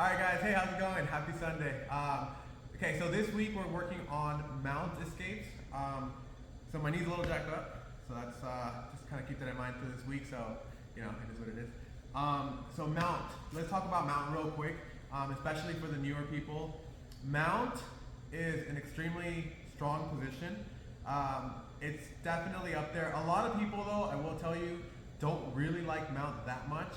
Alright guys, hey, how's it going? Happy Sunday. Okay, so this week we're working on mount escapes. So my knee's a little jacked up, so that's just kind of keep that in mind for this week, so it is what it is. So mount, let's talk about mount real quick, especially for the newer people. Mount is an extremely strong position. It's definitely up there. A lot of people though, I will tell you, don't really like mount that much.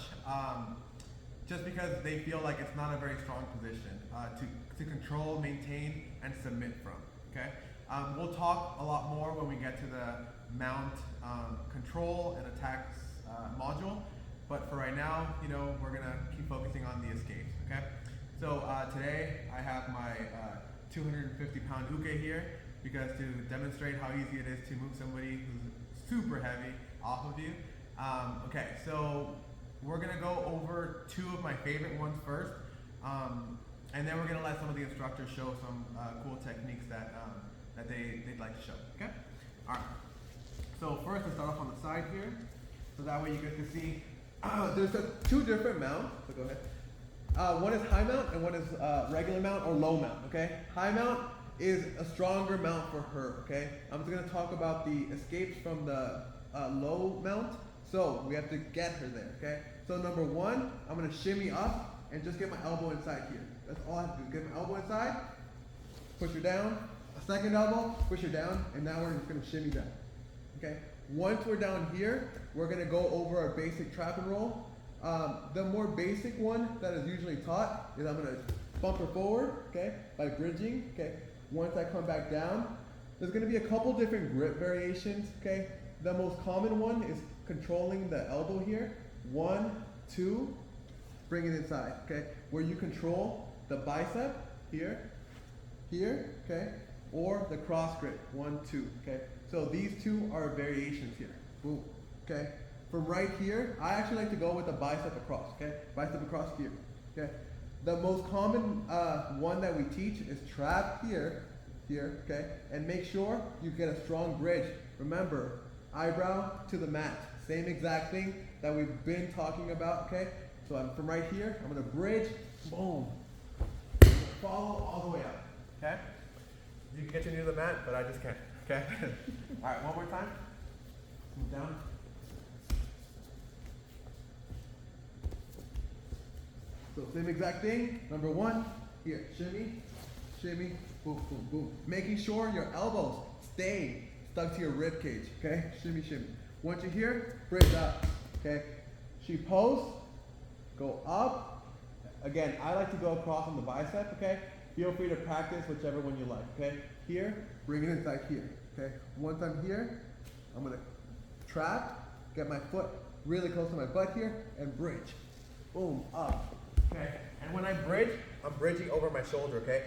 Just because they feel like it's not a very strong position to control, maintain, and submit from, okay? We'll talk a lot more when we get to the mount control and attacks module, but for right now, we're gonna keep focusing on the escapes, okay? So today, I have my 250-pound uke here, because to demonstrate how easy it is to move somebody who's super heavy off of you. Okay, so we're gonna go over two of my favorite ones first, and then we're gonna let some of the instructors show some cool techniques that they'd like to show. Okay. All right. So first, let's start off on the side here, so that way you get to see. There's two different mounts. So go ahead. One is high mount and one is regular mount or low mount. Okay. High mount is a stronger mount for her. Okay. I'm just gonna talk about the escapes from the low mount. So we have to get her there, okay? So number one, I'm gonna shimmy up and just get my elbow inside here. That's all I have to do. Get my elbow inside, push her down, a second elbow, push her down, and now we're just gonna shimmy down, okay? Once we're down here, we're gonna go over our basic trap and roll. The more basic one that is usually taught is I'm gonna bump her forward, okay, by bridging, okay? Once I come back down, there's gonna be a couple different grip variations, okay? The most common one is controlling the elbow here. 1, 2, bring it inside, okay? Where you control the bicep here, okay? Or the cross grip, 1, 2, okay? So these two are variations here, boom, okay? From right here, I actually like to go with the bicep across, okay? Bicep across here, okay? The most common one that we teach is trap here, okay? And make sure you get a strong bridge. Remember, eyebrow to the mat. Same exact thing that we've been talking about, okay? So I'm from right here, I'm gonna bridge, boom. Follow all the way up, okay? You can get your knee to the mat, but I just can't, okay? All right, one more time. Move down. So same exact thing. Number one, here, shimmy, shimmy, boom, boom, boom. Making sure your elbows stay stuck to your rib cage, okay? Shimmy, shimmy. Once you're here, bridge up, okay? She pose, go up. Again, I like to go across on the bicep, okay? Feel free to practice whichever one you like, okay? Here, bring it inside here, okay? Once I'm here, I'm gonna trap, get my foot really close to my butt here, and bridge. Boom, up, okay? And when I bridge, I'm bridging over my shoulder, okay?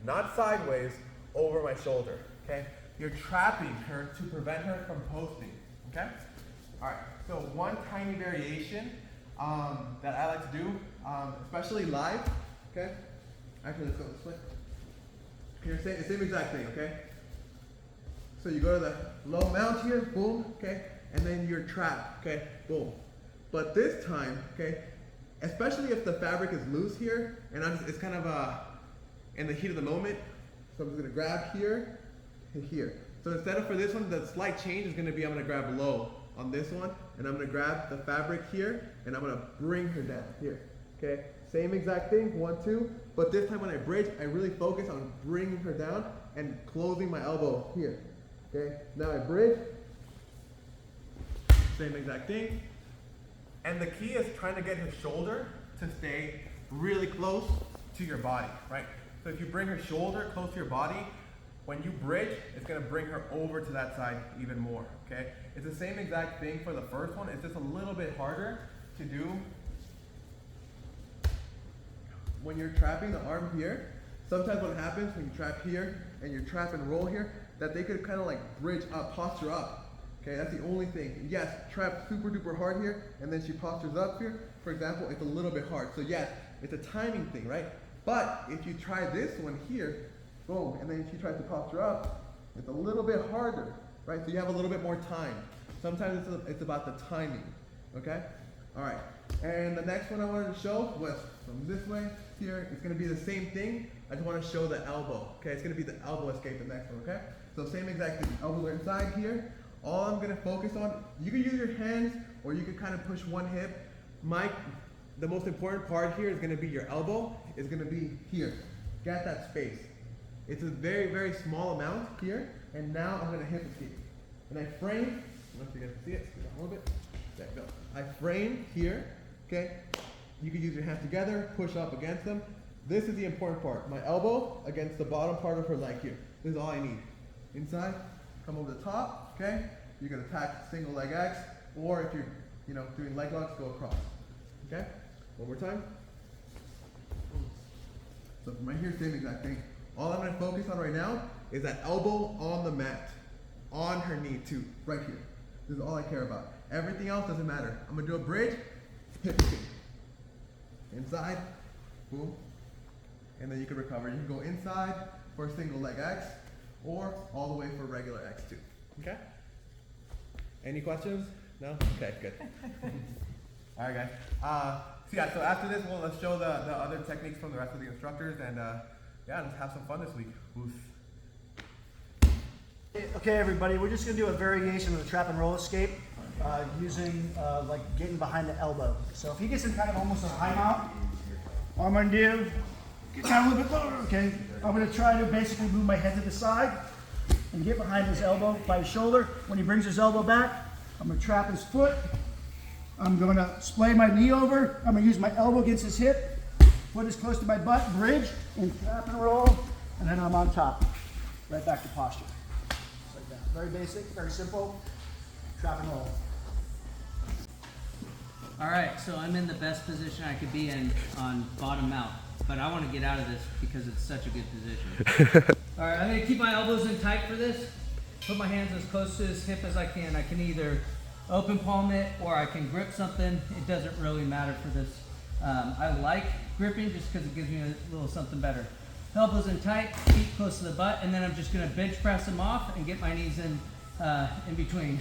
Not sideways, over my shoulder, okay? You're trapping her to prevent her from posting, okay? All right, so one tiny variation that I like to do, especially live, okay? Actually, let's go this way. Here, same exact thing, okay? So you go to the low mount here, boom, okay? And then you're trapped, okay? Boom. But this time, okay, especially if the fabric is loose here, and it's kind of in the heat of the moment, so I'm just gonna grab here, and here. So instead of for this one, the slight change is gonna be I'm gonna grab low on this one, and I'm gonna grab the fabric here, and I'm gonna bring her down here, okay? Same exact thing, 1, 2, but this time when I bridge, I really focus on bringing her down and closing my elbow here, okay? Now I bridge, same exact thing, and the key is trying to get her shoulder to stay really close to your body, right? So if you bring her shoulder close to your body, when you bridge, it's gonna bring her over to that side even more, okay? It's the same exact thing for the first one, it's just a little bit harder to do when you're trapping the arm here. Sometimes what happens when you trap here and you trap and roll here, that they could kind of like bridge up, posture up, okay? That's the only thing. Yes, trap super duper hard here, and then she postures up here, for example, it's a little bit hard. So yes, it's a timing thing, right? But if you try this one here, boom, and then if she tries to posture up, it's a little bit harder, right? So you have a little bit more time. Sometimes it's about the timing, okay? All right, and the next one I wanted to show was from this way here, it's gonna be the same thing. I just wanna show the elbow, okay? It's gonna be the elbow escape, the next one, okay? So same exact thing, elbows are inside here. All I'm gonna focus on, you can use your hands or you can kind of push one hip. The most important part here is gonna be your elbow, is gonna be here. Get that space. It's a very, very small amount here, and now I'm gonna hip escape. And I frame, I don't know if you guys can see it, a little bit. There you go. I frame here, okay? You can use your hands together, push up against them. This is the important part. My elbow against the bottom part of her leg here. This is all I need. Inside, come over the top, okay? You can attack single leg X, or if you're doing leg locks, go across. Okay? One more time. So from right here, same exact thing. All I'm gonna focus on right now is that elbow on the mat. On her knee too, right here. This is all I care about. Everything else doesn't matter. I'm gonna do a bridge, hip kick. Inside, boom. And then you can recover. You can go inside for a single leg X, or all the way for regular X too. Okay? Any questions? No? Okay, good. All right, guys. So after this, let's show the other techniques from the rest of the instructors, and yeah, let's have some fun this week. Oof. Okay, everybody, we're just going to do a variation of the trap and roll escape using like getting behind the elbow. So if he gets in kind of almost a high mount, all I'm going to do, get down a little bit lower, okay? I'm going to try to basically move my head to the side and get behind his elbow by his shoulder. When he brings his elbow back, I'm going to trap his foot. I'm going to splay my knee over. I'm going to use my elbow against his hip, foot is close to my butt, bridge, and trap and roll, and then I'm on top. Right back to posture. Just like that. Very basic, very simple. Trap and roll. All right, so I'm in the best position I could be in on bottom mount, but I want to get out of this because it's such a good position. All right, I'm going to keep my elbows in tight for this. Put my hands as close to his hip as I can. I can either open palm it or I can grip something. It doesn't really matter for this. I like gripping just because it gives me a little something better. Elbows in tight, feet close to the butt, and then I'm just going to bench press them off and get my knees in between.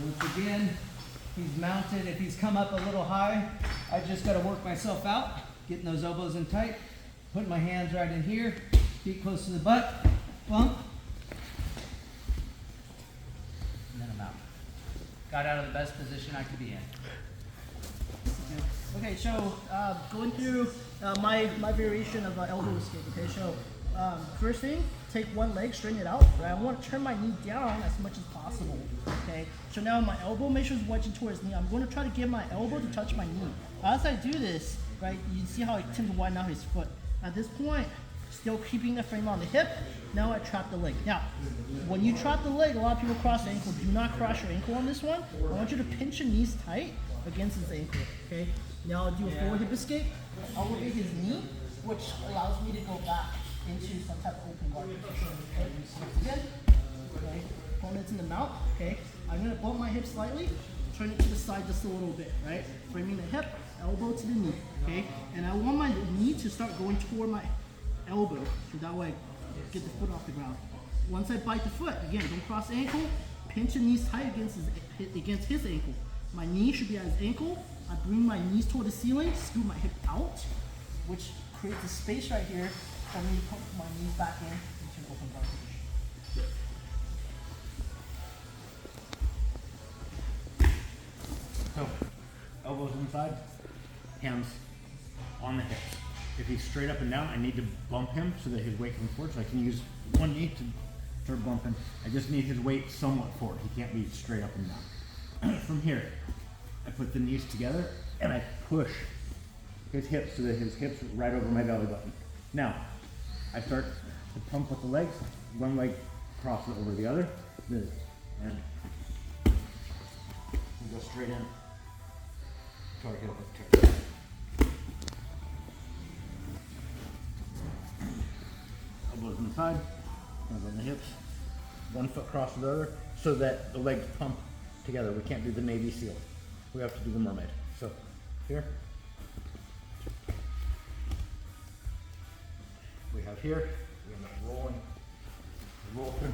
Once again, he's mounted. If he's come up a little high, I just got to work myself out, getting those elbows in tight, putting my hands right in here, feet close to the butt, bump, and then I'm out. Got out of the best position I could be in. Okay, so going through my variation of elbow escape. Okay, so first thing, take one leg, straighten it out. Right, I want to turn my knee down as much as possible. Okay, so now my elbow, make sure it's wedging towards knee. I'm going to try to get my elbow to touch my knee. As I do this, right, you see how I tend to widen out his foot. At this point, still keeping the frame on the hip. Now I trap the leg. Now, when you trap the leg, a lot of people cross the ankle. Do not cross your ankle on this one. I want you to pinch your knees tight against his ankle. Okay. Now I'll do a forward hip escape. Elevate his knee, which allows me to go back into some type of open guard position. Okay. Again. Okay. Opponent's in the mount. Okay. I'm gonna bump my hip slightly, turn it to the side just a little bit. Right. Framing the hip, elbow to the knee. Okay. And I want my knee to start going toward my elbow, so that way I get the foot off the ground. Once I bite the foot, again, don't cross the ankle, pinch your knees tight against his ankle. My knee should be at his ankle. I bring my knees toward the ceiling, scoot my hip out, which creates a space right here for me to put my knees back into an open guard position. So, elbows inside, hands on the hips. If he's straight up and down, I need to bump him so that his weight comes forward, so I can use one knee to start bumping. I just need his weight somewhat forward. He can't be straight up and down. From here, I put the knees together and I push his hips so that his hips are right over my belly button. Now, I start to pump with the legs, one leg crosses over the other, and we go straight in. Try to get up with the turn. Elbows on the side, hands on the hips, one foot across the other, so that the legs pump together. We can't do the Navy SEAL. We have to do the mermaid. So, here. We have here, we end up rolling, roll through.